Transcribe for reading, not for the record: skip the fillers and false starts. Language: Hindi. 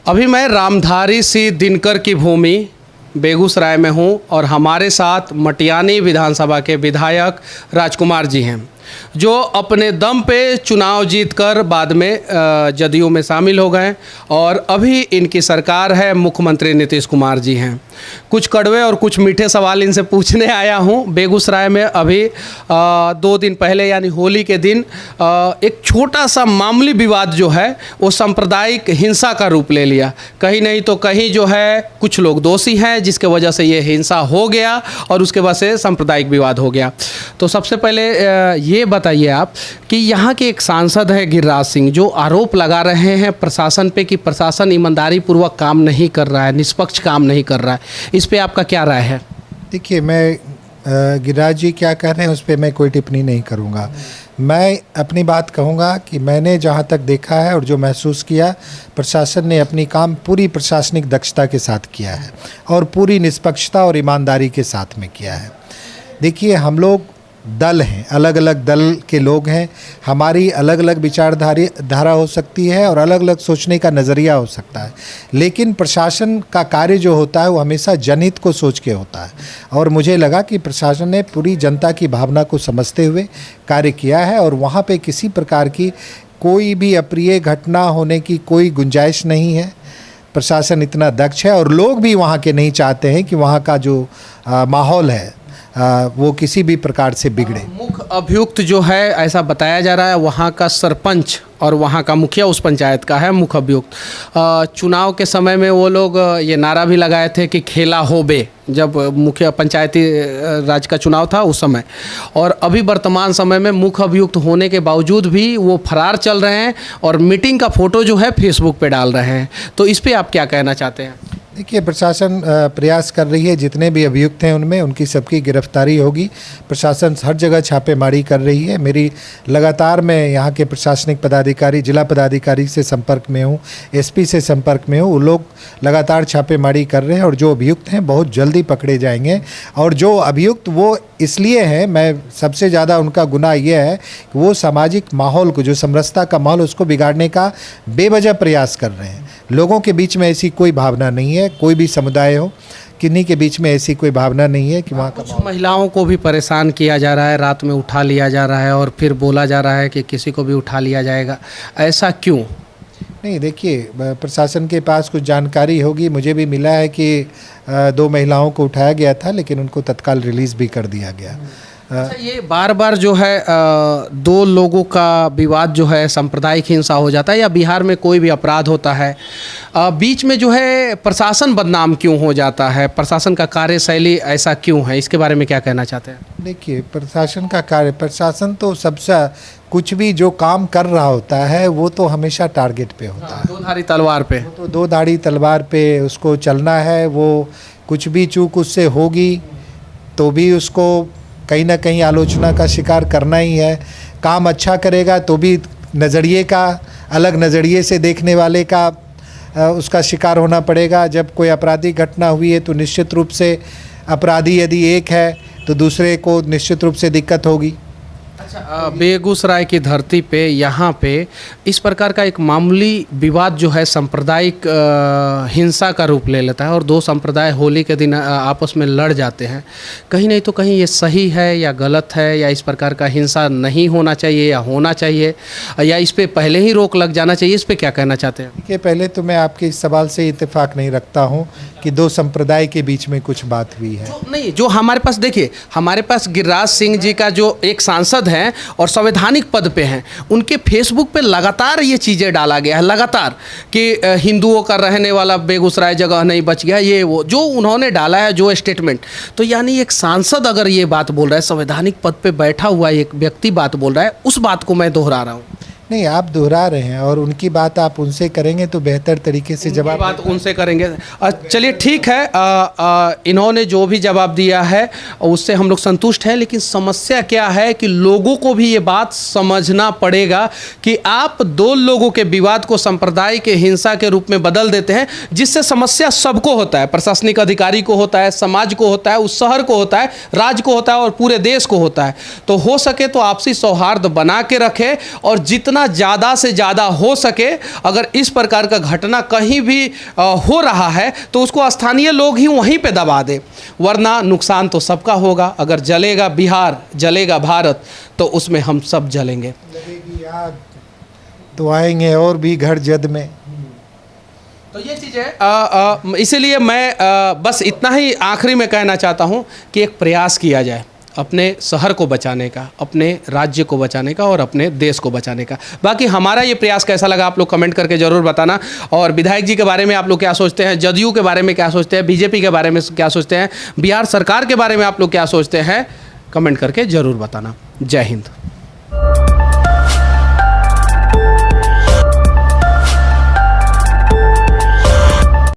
अभी मैं रामधारी सिंह दिनकर की भूमि बेगूसराय में हूं और हमारे साथ मटियानी विधानसभा के विधायक राजकुमार जी हैं, जो अपने दम पे चुनाव जीतकर बाद में जदयू में शामिल हो गए और अभी इनकी सरकार है। मुख्यमंत्री नीतीश कुमार जी हैं। कुछ कड़वे और कुछ मीठे सवाल इनसे पूछने आया हूं। बेगूसराय में अभी 2 दिन पहले यानी होली के दिन एक छोटा सा मामूली विवाद जो है वो सांप्रदायिक हिंसा का रूप ले लिया। कहीं नहीं तो कहीं जो है कुछ लोग दोषी हैं जिसके वजह से ये हिंसा हो गया और उसके वजह से सांप्रदायिक विवाद हो गया। तो सबसे पहले ये बताइए आप कि यहाँ के एक सांसद है गिरिराज सिंह, जो आरोप लगा रहे हैं प्रशासन पे कि प्रशासन ईमानदारी पूर्वक काम नहीं कर रहा है, निष्पक्ष काम नहीं कर रहा है। इस पे आपका क्या राय है? देखिए, मैं गिरिराज जी क्या कह रहे हैं उस पर मैं कोई टिप्पणी नहीं करूँगा। मैं अपनी बात कहूँगा कि मैंने जहाँ तक देखा है और जो महसूस किया, प्रशासन ने अपनी काम पूरी प्रशासनिक दक्षता के साथ किया है और पूरी निष्पक्षता और ईमानदारी के साथ में किया है। देखिए, हम लोग दल हैं, अलग अलग दल के लोग हैं, हमारी अलग अलग विचारधारा हो सकती है और अलग अलग सोचने का नज़रिया हो सकता है, लेकिन प्रशासन का कार्य जो होता है वो हमेशा जनहित को सोच के होता है। और मुझे लगा कि प्रशासन ने पूरी जनता की भावना को समझते हुए कार्य किया है और वहाँ पे किसी प्रकार की कोई भी अप्रिय घटना होने की कोई गुंजाइश नहीं है। प्रशासन इतना दक्ष है और लोग भी वहाँ के नहीं चाहते हैं कि वहाँ का जो माहौल है वो किसी भी प्रकार से बिगड़े। मुख्य अभियुक्त जो है, ऐसा बताया जा रहा है, वहाँ का सरपंच और वहाँ का मुखिया उस पंचायत का है मुख्य अभियुक्त। चुनाव के समय में वो लोग ये नारा भी लगाए थे कि खेला हो बे, जब मुखिया पंचायती राज का चुनाव था उस समय। और अभी वर्तमान समय में मुख्य अभियुक्त होने के बावजूद भी वो फरार चल रहे हैं और मीटिंग का फ़ोटो जो है फेसबुक पे डाल रहे हैं। तो इस पर आप क्या कहना चाहते हैं? देखिए, प्रशासन प्रयास कर रही है, जितने भी अभियुक्त हैं उनमें उनकी सबकी गिरफ्तारी होगी। प्रशासन हर जगह छापेमारी कर रही है। मेरी लगातार मैं यहाँ के प्रशासनिक पदाधिकारी, जिला पदाधिकारी से संपर्क में हूँ, एसपी से संपर्क में हूँ। वो लोग लगातार छापेमारी कर रहे हैं और जो अभियुक्त हैं बहुत जल्दी पकड़े जाएंगे। और जो अभियुक्त वो इसलिए हैं, मैं सबसे ज़्यादा उनका गुनाह ये है कि वो सामाजिक माहौल को, जो समरसता का माहौल, उसको बिगाड़ने का बेवजह प्रयास कर रहे हैं। लोगों के बीच में ऐसी कोई भावना नहीं है, कोई भी समुदाय हो, किन्हीं के बीच में ऐसी कोई भावना नहीं है कि वहाँ का कुछ महिलाओं को भी परेशान किया जा रहा है, रात में उठा लिया जा रहा है और फिर बोला जा रहा है कि किसी को भी उठा लिया जाएगा। ऐसा क्यों? नहीं, देखिए, प्रशासन के पास कुछ जानकारी होगी। मुझे भी मिला है कि 2 महिलाओं को उठाया गया था, लेकिन उनको तत्काल रिलीज़ भी कर दिया गया। अच्छा, ये बार बार जो है 2 लोगों का विवाद जो है सांप्रदायिक हिंसा हो जाता है या बिहार में कोई भी अपराध होता है, बीच में जो है प्रशासन बदनाम क्यों हो जाता है? प्रशासन का कार्यशैली ऐसा क्यों है? इसके बारे में क्या कहना चाहते हैं? देखिए, प्रशासन का कार्य, प्रशासन तो सबसे कुछ भी जो काम कर रहा होता है वो तो हमेशा टारगेट पे होता है, 2 धारी तलवार पे। तो 2 धारी तलवार पे उसको चलना है। वो कुछ भी चूक उससे होगी तो भी उसको कहीं ना कहीं आलोचना का शिकार करना ही है। काम अच्छा करेगा तो भी नज़रिए का, अलग नज़रिए से देखने वाले का उसका शिकार होना पड़ेगा। जब कोई आपराधिक घटना हुई है तो निश्चित रूप से अपराधी यदि एक है तो दूसरे को निश्चित रूप से दिक्कत होगी। अच्छा, बेगूसराय की धरती पे यहाँ पे इस प्रकार का एक मामूली विवाद जो है सांप्रदायिक हिंसा का रूप ले लेता है और 2 संप्रदाय होली के दिन आपस में लड़ जाते हैं। कहीं नहीं तो कहीं ये सही है या गलत है, या इस प्रकार का हिंसा नहीं होना चाहिए या होना चाहिए, या इस पे पहले ही रोक लग जाना चाहिए? इस पे क्या कहना चाहते हैं? देखिए, पहले तो मैं आपके इस सवाल से इत्तेफाक नहीं रखता हूँ कि 2 संप्रदाय के बीच में कुछ बात हुई है। जो हमारे पास, देखिए, हमारे पास गिरिराज सिंह जी का जो एक सांसद हैं और संवैधानिक पद पे हैं, उनके फेसबुक पे लगातार ये चीज़ें डाला गया है, लगातार, कि हिंदुओं का रहने वाला बेगूसराय जगह नहीं बच गया, ये वो जो उन्होंने डाला है, जो स्टेटमेंट। तो यानी एक सांसद अगर ये बात बोल रहा है, संवैधानिक पद पे बैठा हुआ एक व्यक्ति बात बोल रहा है, उस बात को मैं दोहरा रहा हूँ। नहीं, आप दोहरा रहे हैं और उनकी बात आप उनसे करेंगे तो बेहतर तरीके से जवाब बात उनसे करेंगे। चलिए ठीक है, इन्होंने जो भी जवाब दिया है उससे हम लोग संतुष्ट हैं, लेकिन समस्या क्या है कि लोगों को भी ये बात समझना पड़ेगा कि आप 2 लोगों के विवाद को सांप्रदायिक हिंसा के रूप में बदल देते हैं, जिससे समस्या सबको होता है, प्रशासनिक अधिकारी को होता है, समाज को होता है, उस शहर को होता है, राज्य को होता है और पूरे देश को होता है। तो हो सके तो आपसी सौहार्द बना के रखें और जितना जितना ज़्यादा से ज़्यादा हो सके, अगर इस प्रकार का घटना कहीं भी हो रहा है तो उसको स्थानीय लोग ही वहीं पे दबा दे, वरना नुकसान तो सबका होगा। अगर जलेगा बिहार, जलेगा भारत, तो उसमें हम सब जलेंगे। लगेगी आग तो आएंगे और भी घर जद में। तो ये चीज़ है, इसीलिए मैं बस इतना ही आखिरी में कहना चाहता हूँ कि एक प्रयास किया जाए अपने शहर को बचाने का, अपने राज्य को बचाने का और अपने देश को बचाने का। बाकी हमारा ये प्रयास कैसा लगा आप लोग कमेंट करके ज़रूर बताना। और विधायक जी के बारे में आप लोग क्या सोचते हैं, जदयू के बारे में क्या सोचते हैं, बीजेपी के बारे में क्या सोचते हैं, बिहार सरकार के बारे में आप लोग क्या सोचते हैं, कमेंट करके ज़रूर बताना। जय हिंद।